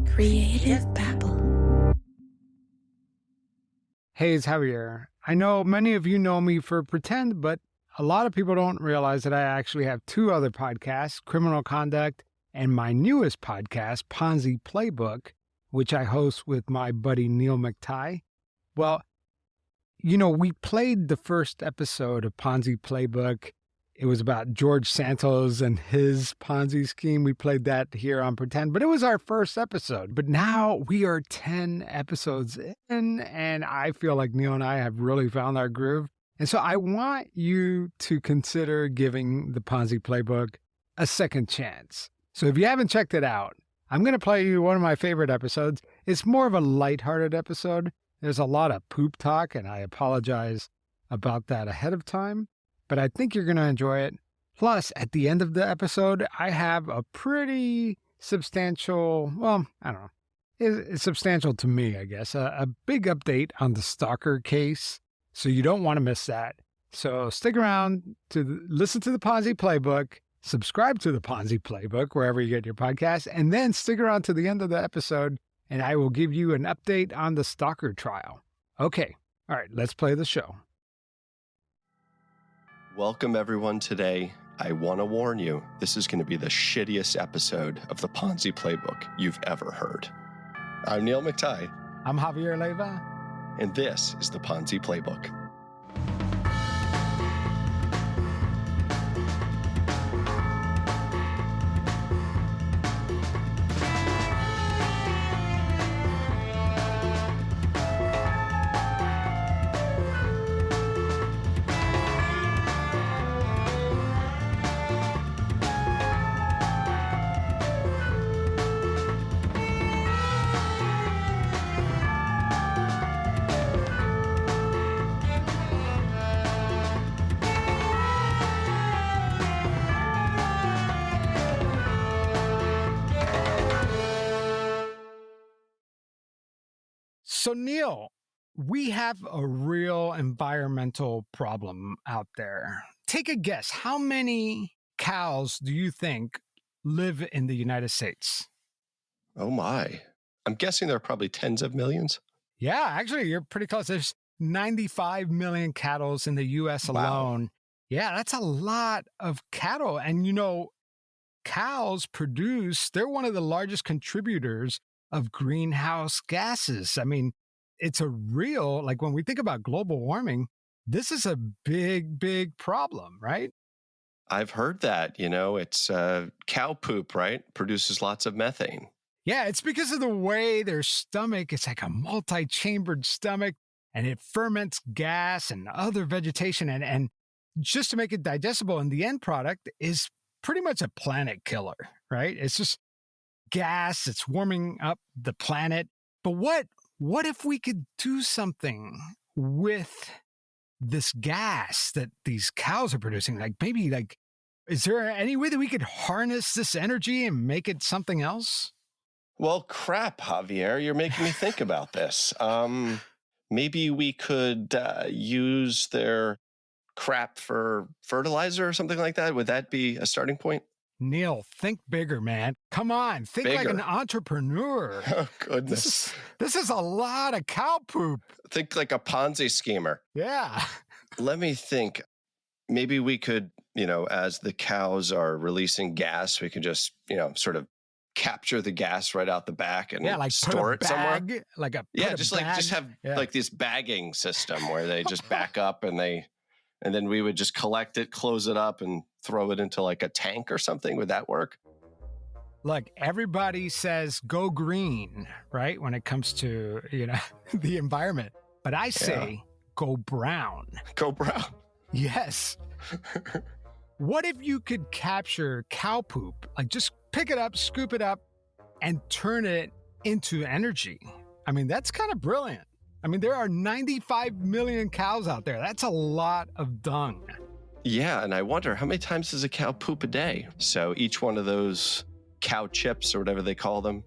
Creative Babble. Hey, it's Javier. I know many of you know me for Pretend, but a lot of people don't realize that I actually have two other podcasts, Criminal Conduct and my newest podcast, Ponzi Playbook, which I host with my buddy Neil McTighe. Well, we played the first episode of Ponzi Playbook. It was about George Santos and his Ponzi scheme. We played that here on Pretend, but it was our first episode. But now we are 10 episodes in, and I feel like Neil and I have really found our groove. And so I want you to consider giving the Ponzi Playbook a second chance. So if you haven't checked it out, I'm going to play you one of my favorite episodes. It's more of a lighthearted episode. There's a lot of poop talk, and I apologize about that ahead of time. But I think you're going to enjoy it. Plus, at the end of the episode, I have a pretty substantial, I don't know, it's substantial to me, I guess, a big update on the Stalker case. So you don't want to miss that. So stick around to listen to the Ponzi Playbook, subscribe to the Ponzi Playbook, wherever you get your podcast, and then stick around to the end of the episode, and I will give you an update on the Stalker trial. Okay, all right, let's play the show. Welcome, everyone. Today, I want to warn you, this is going to be the shittiest episode of the Ponzi Playbook you've ever heard. I'm Neil McTighe. I'm Javier Leiva. And this is the Ponzi Playbook. So, Neil, we have a real environmental problem out there. Take a guess. How many cows do you think live in the United States? Oh, my. I'm guessing there are probably tens of millions. Yeah, actually, you're pretty close. There's 95 million cattle in the U.S. alone. Wow. Yeah, that's a lot of cattle. And, cows they're one of the largest contributors of greenhouse gases. I mean, it's a real, like when we think about global warming, this is a big, big problem, right? I've heard that, it's cow poop, right? Produces lots of methane. Yeah, it's because of the way their stomach, it's like a multi-chambered stomach, and it ferments gas and other vegetation. And just to make it digestible, and the end product is pretty much a planet killer, right? It's just gas, it's warming up the planet. But what if we could do something with this gas that these cows are producing? Is there any way that we could harness this energy and make it something else? Well, crap, Javier, you're making me think about this. Maybe we could use their crap for fertilizer or something like that. Would that be a starting point? Neil, think bigger, man. Come on, think bigger. Like an entrepreneur. Oh, goodness. This is a lot of cow poop. Think like a Ponzi schemer. Yeah. Let me think. Maybe we could, as the cows are releasing gas, we could just, sort of capture the gas right out the back and store it somewhere. Just have like this bagging system where they just back up and then we would just collect it, close it up, and throw it into like a tank or something. Would that work? Look, everybody says go green, right? When it comes to, the environment. But I say go brown. Go brown. Yes. What if you could capture cow poop, like just pick it up, scoop it up, and turn it into energy? I mean, that's kind of brilliant. I mean, there are 95 million cows out there. That's a lot of dung. Yeah, and I wonder, how many times does a cow poop a day? So each one of those cow chips, or whatever they call them,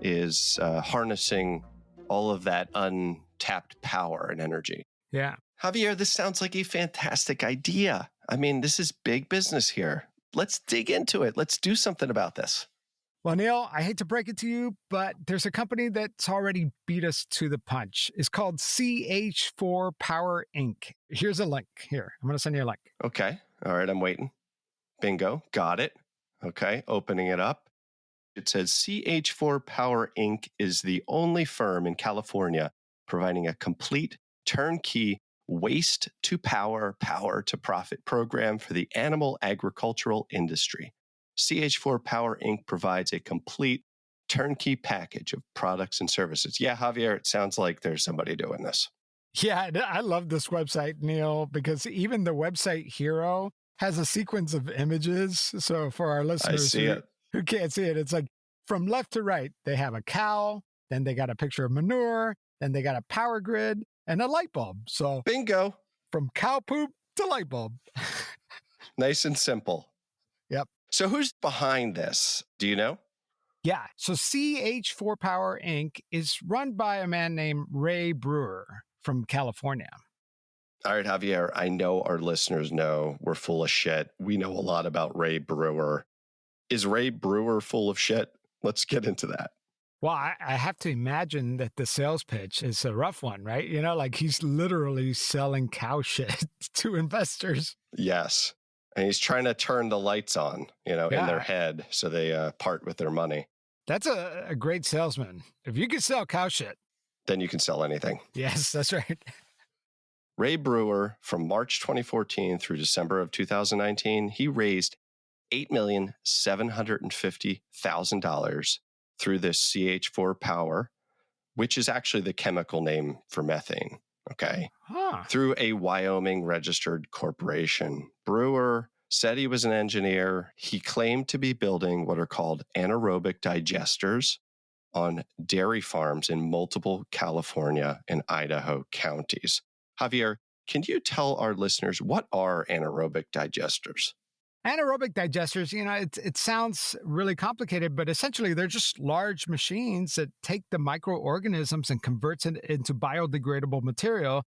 is harnessing all of that untapped power and energy. Yeah. Javier, this sounds like a fantastic idea. I mean, this is big business here. Let's dig into it. Let's do something about this. Well, Neil, I hate to break it to you, but there's a company that's already beat us to the punch. It's called CH4 Power Inc. Here's a link. Here, I'm going to send you a link. Okay. All right. I'm waiting. Bingo. Got it. Okay. Opening it up. It says CH4 Power Inc. is the only firm in California providing a complete turnkey waste to power, power to profit program for the animal agricultural industry. CH4 Power Inc. provides a complete turnkey package of products and services. Yeah, Javier, it sounds like there's somebody doing this. Yeah, I love this website, Neil, because even the website hero has a sequence of images. So for our listeners who can't see it, it's like from left to right, they have a cow, then they got a picture of manure, then they got a power grid and a light bulb. So bingo. From cow poop to light bulb. Nice and simple. Yep. So who's behind this? Do you know? Yeah. So CH4 Power Inc. is run by a man named Ray Brewer from California. All right, Javier, I know our listeners know we're full of shit. We know a lot about Ray Brewer. Is Ray Brewer full of shit? Let's get into that. Well, I have to imagine that the sales pitch is a rough one, right? You know, like he's literally selling cow shit to investors. Yes. And he's trying to turn the lights on, in their head so they part with their money. That's a great salesman. If you can sell cow shit, then you can sell anything. Yes, that's right. Ray Brewer, from March 2014 through December of 2019, he raised $8,750,000 through this CH4 Power, which is actually the chemical name for methane. Okay. Through a Wyoming registered corporation. Brewer said he was an engineer. He claimed to be building what are called anaerobic digesters on dairy farms in multiple California and Idaho counties. Javier, can you tell our listeners what are anaerobic digesters? Anaerobic digesters, it sounds really complicated, but essentially they're just large machines that take the microorganisms and converts it into biodegradable material.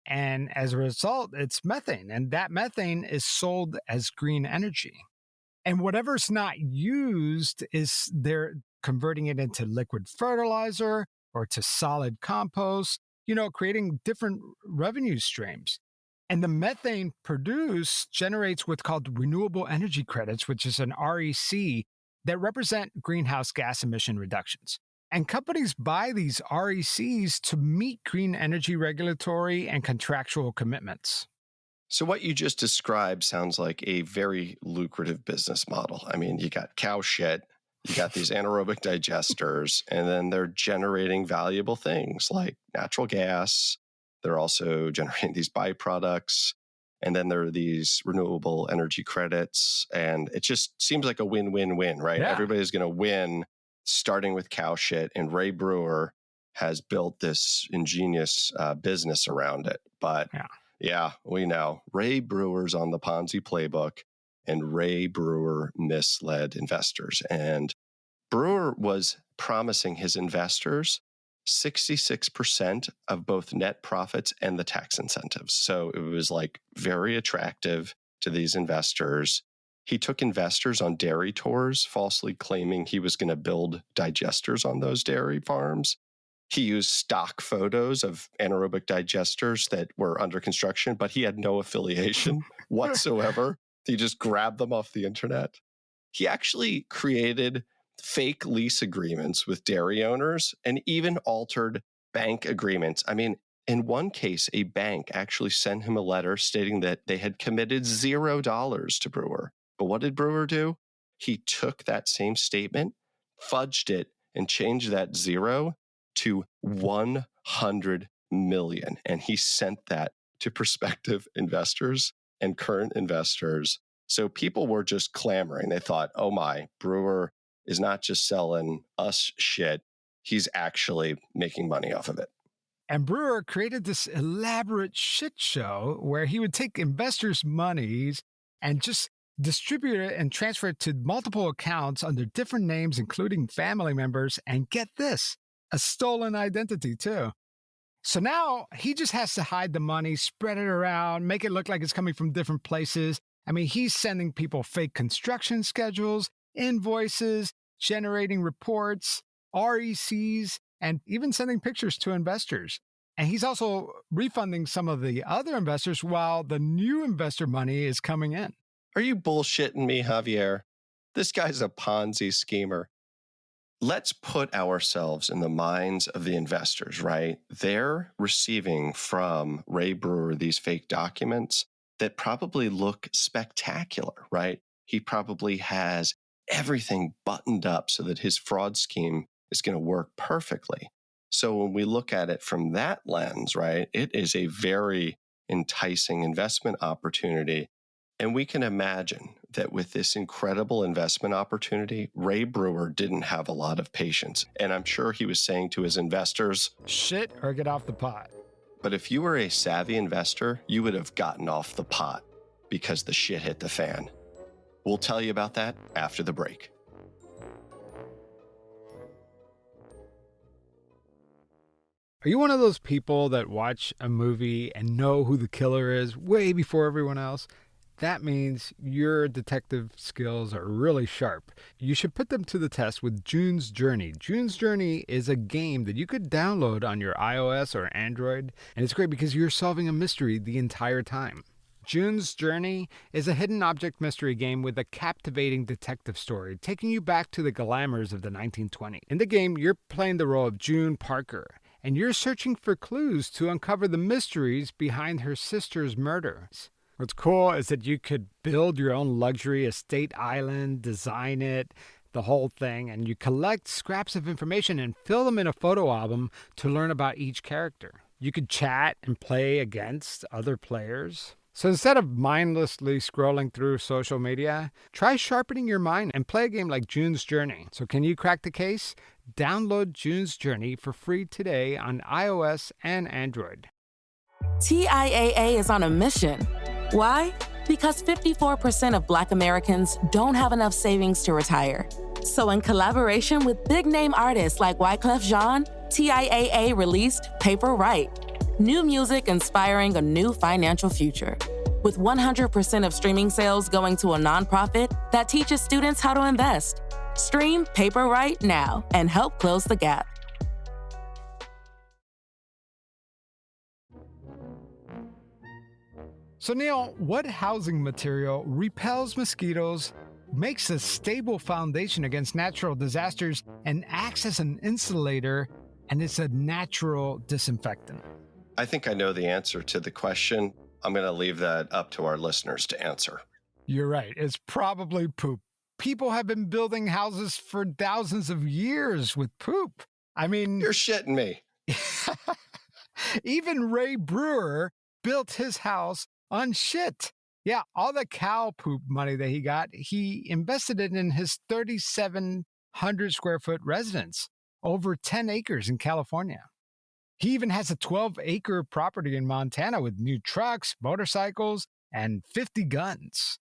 And as a result, it's methane. And that methane is sold as green energy. And whatever's not used is they're converting it into liquid fertilizer or to solid compost, creating different revenue streams. And the methane produced generates what's called renewable energy credits, which is an REC that represent greenhouse gas emission reductions. And companies buy these RECs to meet green energy regulatory and contractual commitments. So what you just described sounds like a very lucrative business model. I mean, you got cow shit, you got these anaerobic digesters, and then they're generating valuable things like natural gas. They're also generating these byproducts. And then there are these renewable energy credits. And it just seems like a win-win-win, right? Yeah. Everybody's going to win, starting with cow shit. And Ray Brewer has built this ingenious business around it. But yeah, we know. Ray Brewer's on the Ponzi playbook, and Ray Brewer misled investors. And Brewer was promising his investors 66% of both net profits and the tax incentives. So it was like very attractive to these investors. He took investors on dairy tours, falsely claiming he was going to build digesters on those dairy farms. He used stock photos of anaerobic digesters that were under construction, but he had no affiliation whatsoever. He just grabbed them off the internet. He actually created fake lease agreements with dairy owners and even altered bank agreements. I mean, in one case, a bank actually sent him a letter stating that they had committed $0 to Brewer. But what did Brewer do? He took that same statement, fudged it, and changed that zero to 100 million. And he sent that to prospective investors and current investors. So people were just clamoring. They thought, oh my, Brewer is not just selling us shit, he's actually making money off of it. And Brewer created this elaborate shit show where he would take investors' monies and just distribute it and transfer it to multiple accounts under different names, including family members. And get this, a stolen identity too. So now he just has to hide the money, spread it around, make it look like it's coming from different places. I mean, he's sending people fake construction schedules, invoices, generating reports, RECs, and even sending pictures to investors. And he's also refunding some of the other investors while the new investor money is coming in. Are you bullshitting me, Javier? This guy's a Ponzi schemer. Let's put ourselves in the minds of the investors, right? They're receiving from Ray Brewer these fake documents that probably look spectacular, right? He probably has everything buttoned up so that his fraud scheme is going to work perfectly. So when we look at it from that lens, right, it is a very enticing investment opportunity. And we can imagine that with this incredible investment opportunity, Ray Brewer didn't have a lot of patience. And I'm sure he was saying to his investors, shit or get off the pot. But if you were a savvy investor, you would have gotten off the pot because the shit hit the fan. We'll tell you about that after the break. Are you one of those people that watch a movie and know who the killer is way before everyone else? That means your detective skills are really sharp. You should put them to the test with June's Journey. June's Journey is a game that you could download on your iOS or Android, and it's great because you're solving a mystery the entire time. June's Journey is a hidden object mystery game with a captivating detective story, taking you back to the glamours of the 1920s. In the game, you're playing the role of June Parker, and you're searching for clues to uncover the mysteries behind her sister's murders. What's cool is that you could build your own luxury estate island, design it, the whole thing, and you collect scraps of information and fill them in a photo album to learn about each character. You could chat and play against other players. So instead of mindlessly scrolling through social media, try sharpening your mind and play a game like June's Journey. So can you crack the case? Download June's Journey for free today on iOS and Android. TIAA is on a mission. Why? Because 54% of Black Americans don't have enough savings to retire. So in collaboration with big-name artists like Wyclef Jean, TIAA released Paper Right, new music inspiring a new financial future. With 100% of streaming sales going to a nonprofit that teaches students how to invest. Stream Paper Right now and help close the gap. So Neil, what housing material repels mosquitoes, makes a stable foundation against natural disasters, and acts as an insulator, and it's a natural disinfectant? I think I know the answer to the question. I'm going to leave that up to our listeners to answer. You're right. It's probably poop. People have been building houses for thousands of years with poop. I mean... You're shitting me. Even Ray Brewer built his house on shit. Yeah, all the cow poop money that he got, he invested it in his 3,700 square foot residence, over 10 acres in California. He even has a 12-acre property in Montana with new trucks, motorcycles, and 50 guns.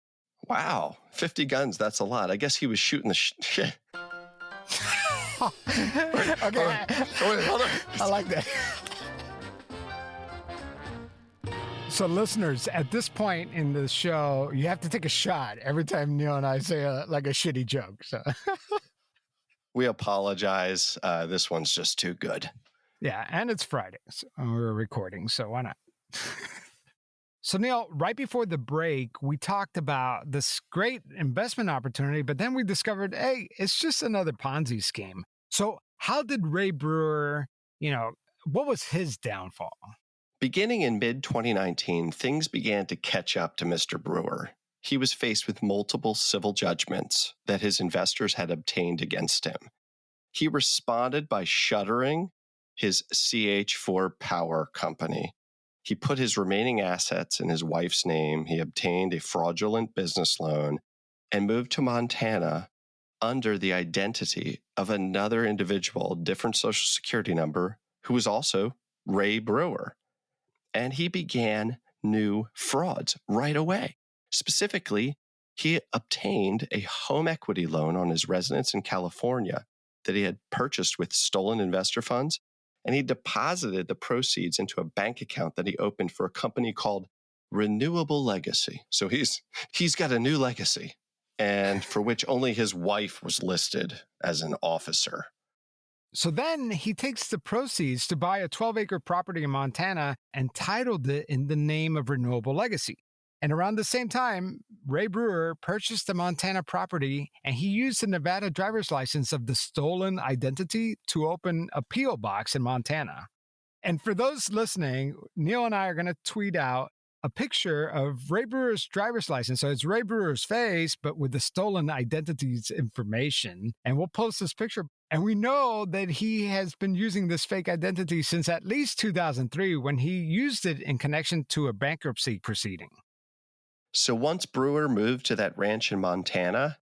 Wow, 50 guns, that's a lot. I guess he was shooting the shit. Okay, hold on. I like that. So listeners, at this point in the show, you have to take a shot every time Neil and I say a shitty joke. So we apologize. This one's just too good. Yeah, and it's Friday. So we're recording, so why not? So Neil, right before the break, we talked about this great investment opportunity, but then we discovered, hey, it's just another Ponzi scheme. So how did Ray Brewer, what was his downfall? Beginning in mid-2019, things began to catch up to Mr. Brewer. He was faced with multiple civil judgments that his investors had obtained against him. He responded by shuttering his CH4 Power company. He put his remaining assets in his wife's name. He obtained a fraudulent business loan and moved to Montana under the identity of another individual, different social security number, who was also Ray Brewer. And he began new frauds right away. Specifically, he obtained a home equity loan on his residence in California that he had purchased with stolen investor funds, and he deposited the proceeds into a bank account that he opened for a company called Renewable Legacy. So he's got a new legacy. and for which only his wife was listed as an officer. So then he takes the proceeds to buy a 12-acre property in Montana and titled it in the name of Renewable Legacy. And around the same time, Ray Brewer purchased the Montana property, and he used the Nevada driver's license of the stolen identity to open a P.O. box in Montana. And for those listening, Neil and I are going to tweet out a picture of Ray Brewer's driver's license. So it's Ray Brewer's face, but with the stolen identities information. And we'll post this picture. And we know that he has been using this fake identity since at least 2003, when he used it in connection to a bankruptcy proceeding. So once Brewer moved to that ranch in Montana,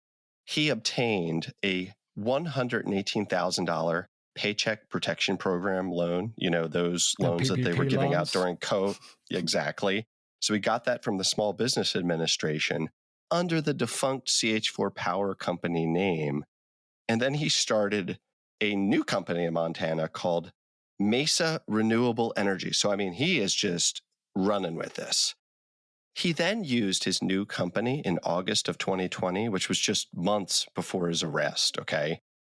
he obtained a $118,000 Paycheck Protection Program loan, those loans that they were giving out during COVID. Exactly. So he got that from the Small Business Administration under the defunct CH4 Power Company name. And then he started a new company in Montana called Mesa Renewable Energy. So, he is just running with this. He then used his new company in August of 2020, which was just months before his arrest,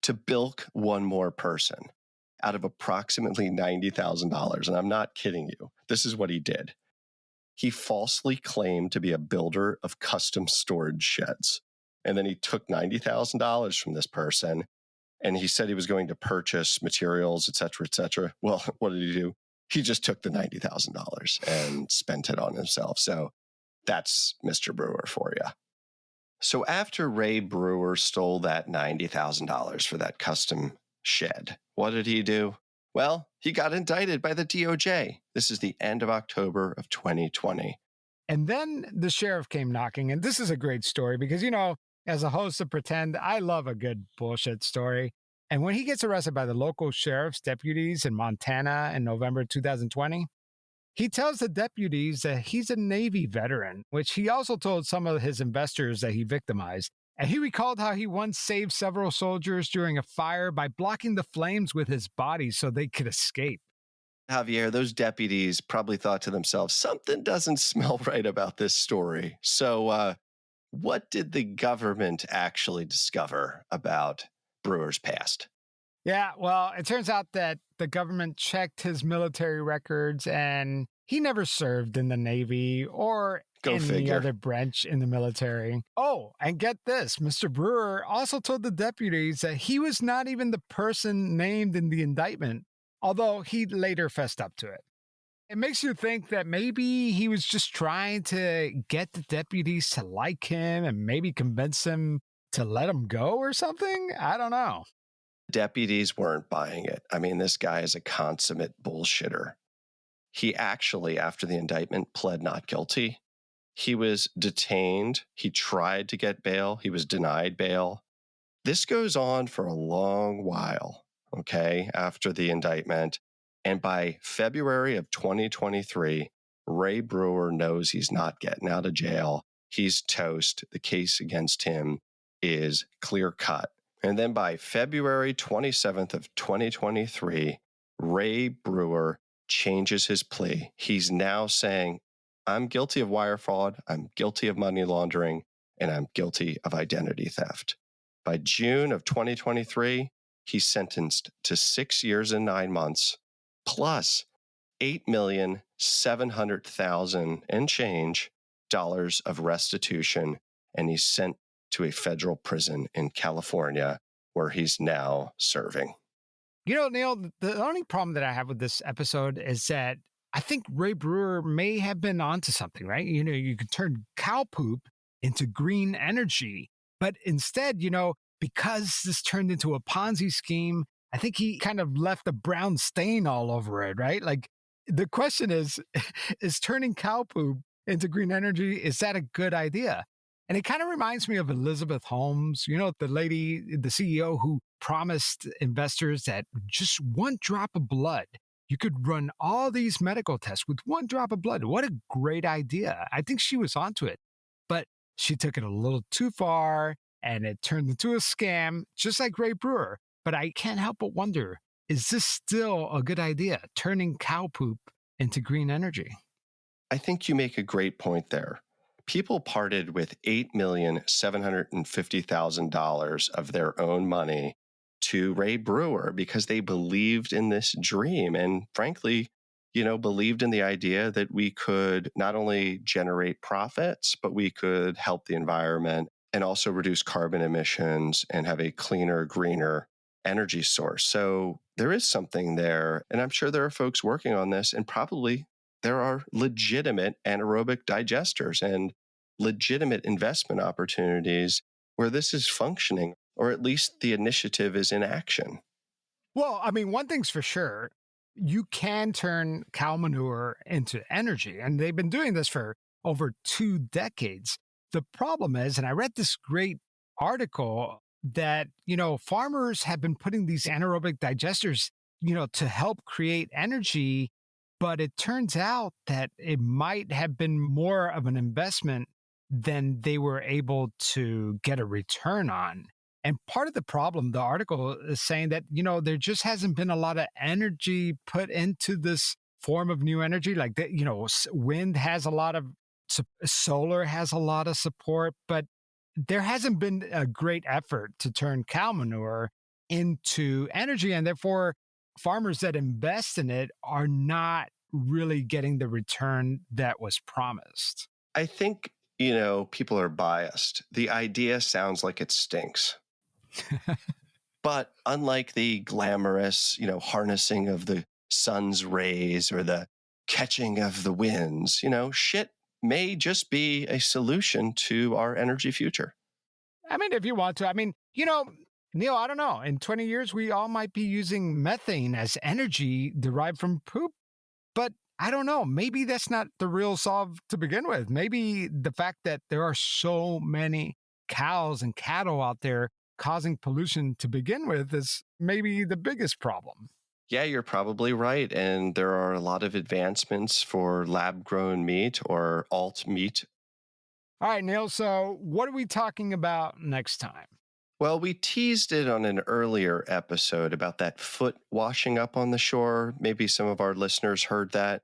to bilk one more person out of approximately $90,000. And I'm not kidding you. This is what he did. He falsely claimed to be a builder of custom storage sheds. And then he took $90,000 from this person, and he said he was going to purchase materials, et cetera, et cetera. Well, what did he do? He just took the $90,000 and spent it on himself. So that's Mr. Brewer for you. So after Ray Brewer stole that $90,000 for that custom shed, what did he do? Well, he got indicted by the DOJ. This is the end of October of 2020. And then the sheriff came knocking. And this is a great story because, as a host of Pretend, I love a good bullshit story. And when he gets arrested by the local sheriff's deputies in Montana in November 2020, he tells the deputies that he's a Navy veteran, which he also told some of his investors that he victimized. And he recalled how he once saved several soldiers during a fire by blocking the flames with his body so they could escape. Javier, those deputies probably thought to themselves, something doesn't smell right about this story. So what did the government actually discover about Brewer's past? Yeah, well, it turns out that the government checked his military records, and he never served in the Navy or any other branch in the military. Oh, and get this, Mr. Brewer also told the deputies that he was not even the person named in the indictment, although he later fessed up to it. It makes you think that maybe he was just trying to get the deputies to like him and maybe convince them to let him go or something. I don't know. Deputies weren't buying it. This guy is a consummate bullshitter. He actually, after the indictment, pled not guilty. He was detained. He tried to get bail. He was denied bail. This goes on for a long while, after the indictment. And by February of 2023, Ray Brewer knows he's not getting out of jail. He's toast. The case against him is clear cut. And then by February 27th of 2023, Ray Brewer changes his plea. He's now saying, I'm guilty of wire fraud, I'm guilty of money laundering, and I'm guilty of identity theft. By June of 2023, he's sentenced to 6 years and 9 months, plus $8,700,000 and change dollars of restitution, and he's sent to a federal prison in California, where he's now serving. Neil, the only problem that I have with this episode is that I think Ray Brewer may have been onto something, right? You can turn cow poop into green energy. But instead, because this turned into a Ponzi scheme, I think he kind of left a brown stain all over it, right? Like, the question is turning cow poop into green energy, is that a good idea? And it kind of reminds me of Elizabeth Holmes, the lady, the CEO who promised investors that just one drop of blood, you could run all these medical tests with one drop of blood. What a great idea. I think she was onto it, but she took it a little too far and it turned into a scam, just like Ray Brewer. But I can't help but wonder, is this still a good idea, turning cow poop into green energy? I think you make a great point there. people parted with $8,750,000 of their own money to Ray Brewer because they believed in this dream and frankly, believed in the idea that we could not only generate profits, but we could help the environment and also reduce carbon emissions and have a cleaner, greener energy source. So there is something there. And I'm sure there are folks working on this, and probably there are legitimate anaerobic digesters and legitimate investment opportunities where this is functioning, or at least the initiative is in action. Well, I mean, one thing's for sure, you can turn cow manure into energy, and they've been doing this for over 2 decades. The problem is, and I read this great article that, farmers have been putting these anaerobic digesters, to help create energy, but it turns out that it might have been more of an investment than they were able to get a return on. And part of the problem, the article is saying that, there just hasn't been a lot of energy put into this form of new energy. Like that, wind has a lot of, solar has a lot of support, but there hasn't been a great effort to turn cow manure into energy. And therefore, farmers that invest in it are not really getting the return that was promised. I think, people are biased. The idea sounds like it stinks. But unlike the glamorous, harnessing of the sun's rays or the catching of the winds, shit may just be a solution to our energy future. I mean, if you want to, Neil, I don't know. In 20 years, we all might be using methane as energy derived from poop. But I don't know. Maybe that's not the real solve to begin with. Maybe the fact that there are so many cows and cattle out there causing pollution to begin with is maybe the biggest problem. Yeah, you're probably right. And there are a lot of advancements for lab-grown meat or alt meat. All right, Neil. So what are we talking about next time? Well, we teased it on an earlier episode about that foot washing up on the shore. Maybe some of our listeners heard that.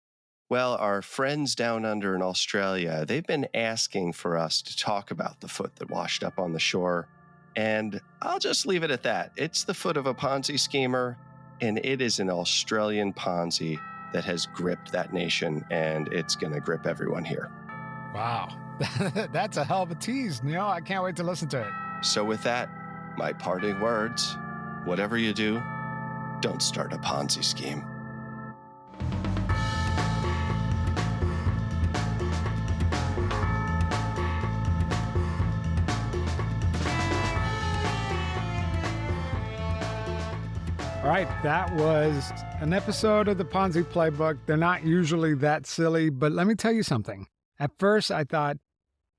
Well, our friends down under in Australia, they've been asking for us to talk about the foot that washed up on the shore. And I'll just leave it at that. It's the foot of a Ponzi schemer, and it is an Australian Ponzi that has gripped that nation, and it's going to grip everyone here. Wow. That's a hell of a tease, Neil. I can't wait to listen to it. So with that, my parting words, whatever you do, don't start a Ponzi scheme. All right, that was an episode of the Ponzi Playbook. They're not usually that silly, but let me tell you something. At first, I thought,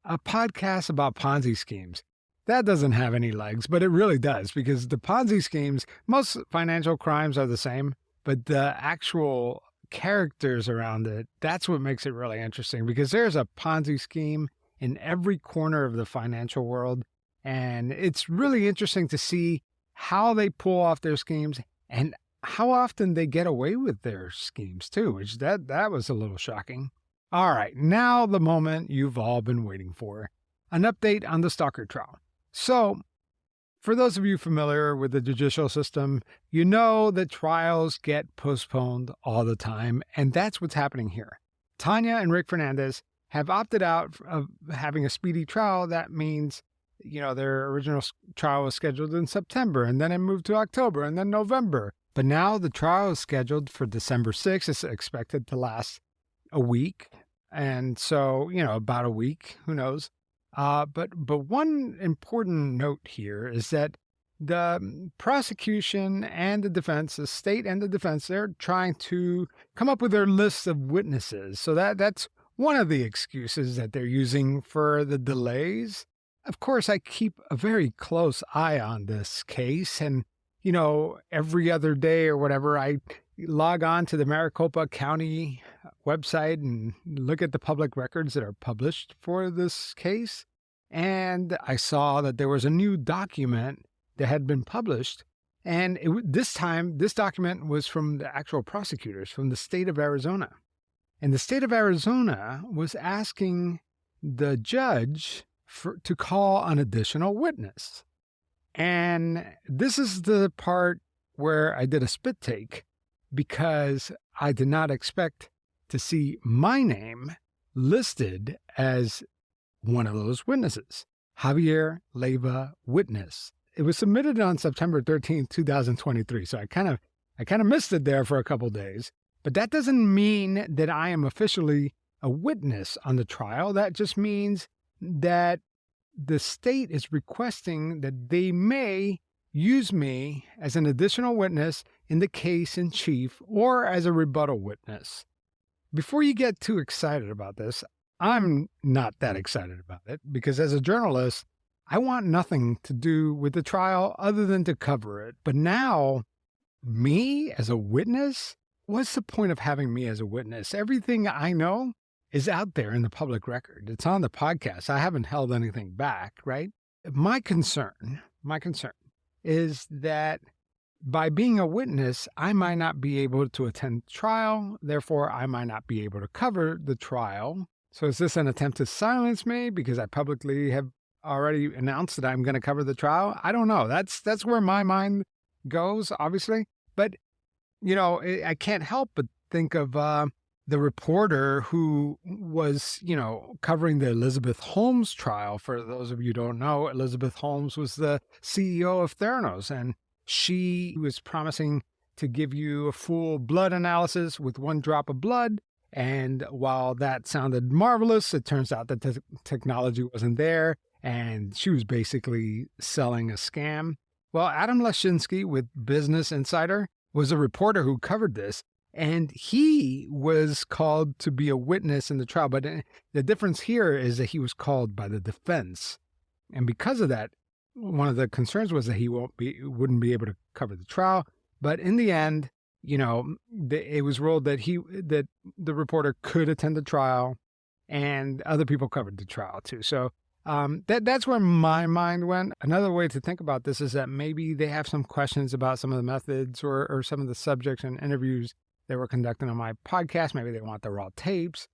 a podcast about Ponzi schemes, that doesn't have any legs, but it really does, because the Ponzi schemes, most financial crimes are the same, but the actual characters around it, that's what makes it really interesting, because there's a Ponzi scheme in every corner of the financial world, and it's really interesting to see how they pull off their schemes and how often they get away with their schemes too, which that was a little shocking. All right, now the moment you've all been waiting for, an update on the Stalker trial. So, for those of you familiar with the judicial system, you know that trials get postponed all the time, and that's what's happening here. Tanya and Rick Fernandez have opted out of having a speedy trial. That means, their original trial was scheduled in September, and then it moved to October, and then November. But now the trial is scheduled for December 6th. It's expected to last a week. And so, about a week, who knows? But one important note here is that the prosecution and the defense, the state and the defense, they're trying to come up with their list of witnesses. So that's one of the excuses that they're using for the delays. Of course, I keep a very close eye on this case, and, every other day or whatever, I log on to the Maricopa County website and look at the public records that are published for this case. And I saw that there was a new document that had been published. And this time, this document was from the actual prosecutors from the state of Arizona. And the state of Arizona was asking the judge to call an additional witness. And this is the part where I did a spit take because I did not expect to see my name listed as one of those witnesses. Javier Leiva, witness. It was submitted on September 13th, 2023. So I kind of missed it there for a couple days. But that doesn't mean that I am officially a witness on the trial. That just means that the state is requesting that they may use me as an additional witness in the case in chief or as a rebuttal witness. Before you get too excited about this, I'm not that excited about it because as a journalist, I want nothing to do with the trial other than to cover it. But now, me as a witness? What's the point of having me as a witness? Everything I know is out there in the public record. It's on the podcast. I haven't held anything back, right? My concern is that by being a witness, I might not be able to attend trial. Therefore, I might not be able to cover the trial. So is this an attempt to silence me because I publicly have already announced that I'm going to cover the trial? I don't know. That's where my mind goes, obviously. But, I can't help but think of the reporter who was, covering the Elizabeth Holmes trial. For those of you who don't know, Elizabeth Holmes was the CEO of Theranos, and she was promising to give you a full blood analysis with one drop of blood. And while that sounded marvelous, it turns out that the technology wasn't there, and she was basically selling a scam. Well, Adam Lashinsky with Business Insider was a reporter who covered this, and he was called to be a witness in the trial. But the difference here is that he was called by the defense. And because of that, one of the concerns was that he wouldn't be able to cover the trial. But in the end, it was ruled that the reporter could attend the trial, and other people covered the trial too. So that's where my mind went. Another way to think about this is that maybe they have some questions about some of the methods or some of the subjects and interviews they were conducting on my podcast. Maybe they want the raw tapes.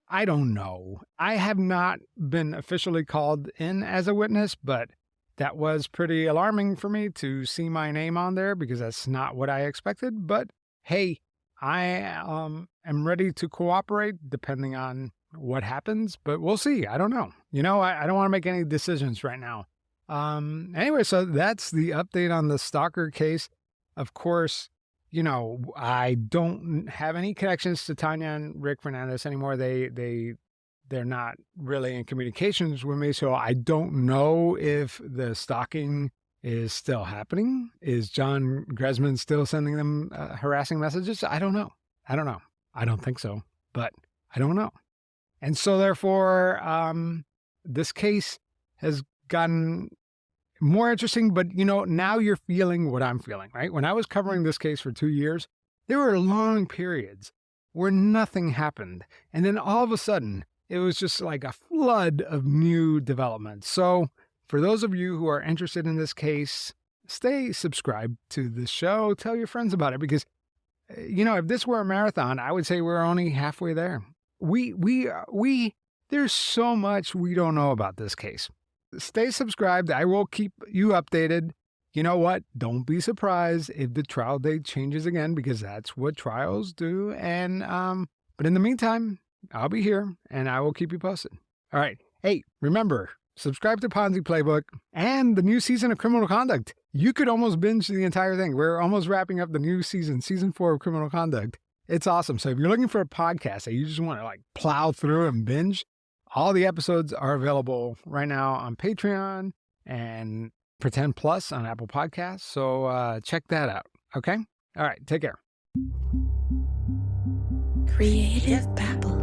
I don't know. I have not been officially called in as a witness, but that was pretty alarming for me to see my name on there because that's not what I expected. But hey, I am ready to cooperate depending on what happens, but we'll see. I don't know. I don't want to make any decisions right now. Anyway, so that's the update on the Stalker case. Of course, I don't have any connections to Tanya and Rick Fernandez anymore. They're not really in communications with me, so I don't know if the stalking is still happening. Is John Gresman still sending them harassing messages? I don't know. I don't think so, but I don't know. And so therefore, this case has gotten more interesting, but now you're feeling what I'm feeling, right? When I was covering this case for 2 years, there were long periods where nothing happened. And then all of a sudden, it was just like a flood of new developments. So for those of you who are interested in this case, stay subscribed to the show. Tell your friends about it because, if this were a marathon, I would say we're only halfway there. There's so much we don't know about this case. Stay subscribed. I will keep you updated. You know what? Don't be surprised if the trial date changes again because that's what trials do. And, but in the meantime, I'll be here and I will keep you posted. All right. Hey, remember, subscribe to Ponzi Playbook and the new season of Criminal Conduct. You could almost binge the entire thing. We're almost wrapping up the new season 4 of Criminal Conduct. It's awesome. So if you're looking for a podcast that you just want to plow through and binge, all the episodes are available right now on Patreon and Pretend Plus on Apple Podcasts. So check that out. Okay? All right. Take care. Creative Babble.